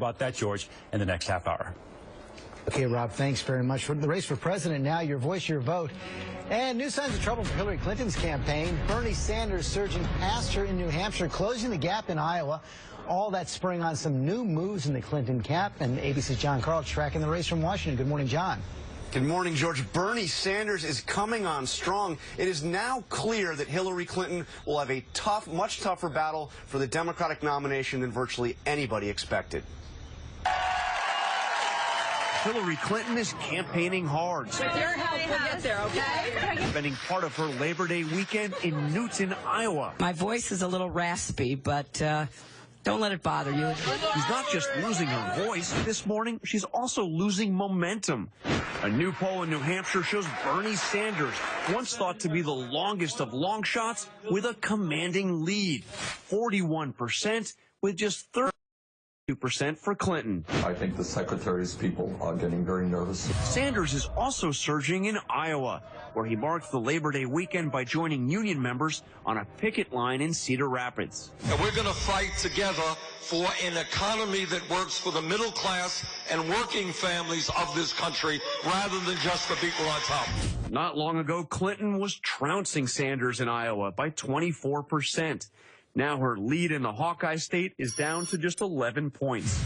About that, George, in the next half hour. Okay, Rob, thanks very much. For the race for president now, your voice, your vote. And new signs of trouble for Hillary Clinton's campaign. Bernie Sanders surging past her in New Hampshire, closing the gap in Iowa. All that spurring on some new moves in the Clinton camp. And ABC's John Carl tracking the race from Washington. Good morning, John. Good morning, George. Bernie Sanders is coming on strong. It is now clear that Hillary Clinton will have a much tougher battle for the Democratic nomination than virtually anybody expected. Hillary Clinton is campaigning hard. With your help, we'll get there, okay? Spending part of her Labor Day weekend in Newton, Iowa. My voice is a little raspy, but don't let it bother you. She's not just losing her voice this morning, she's also losing momentum. A new poll in New Hampshire shows Bernie Sanders, once thought to be the longest of long shots, with a commanding lead, 41%, with just 32% for Clinton. I think the secretary's people are getting very nervous. Sanders is also surging in Iowa, where he marked the Labor Day weekend by joining union members on a picket line in Cedar Rapids. And we're going to fight together for an economy that works for the middle class and working families of this country rather than just the people on top. Not long ago, Clinton was trouncing Sanders in Iowa by 24%. Now her lead in the Hawkeye state is down to just 11 points.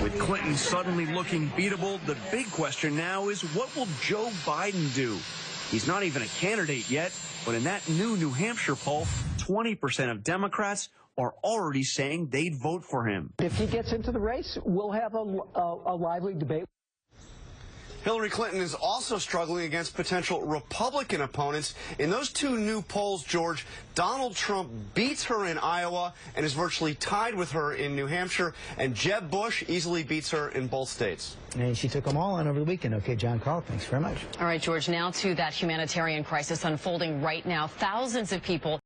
With Clinton suddenly looking beatable, the big question now is, what will Joe Biden do? He's not even a candidate yet, but in that new New Hampshire poll, 20% of Democrats are already saying they'd vote for him. If he gets into the race, we'll have a lively debate. Hillary Clinton is also struggling against potential Republican opponents. In those two new polls, George, Donald Trump beats her in Iowa and is virtually tied with her in New Hampshire, and Jeb Bush easily beats her in both states. And she took them all on over the weekend. Okay, John Carl, thanks very much. All right, George, now to that humanitarian crisis unfolding right now. Thousands of people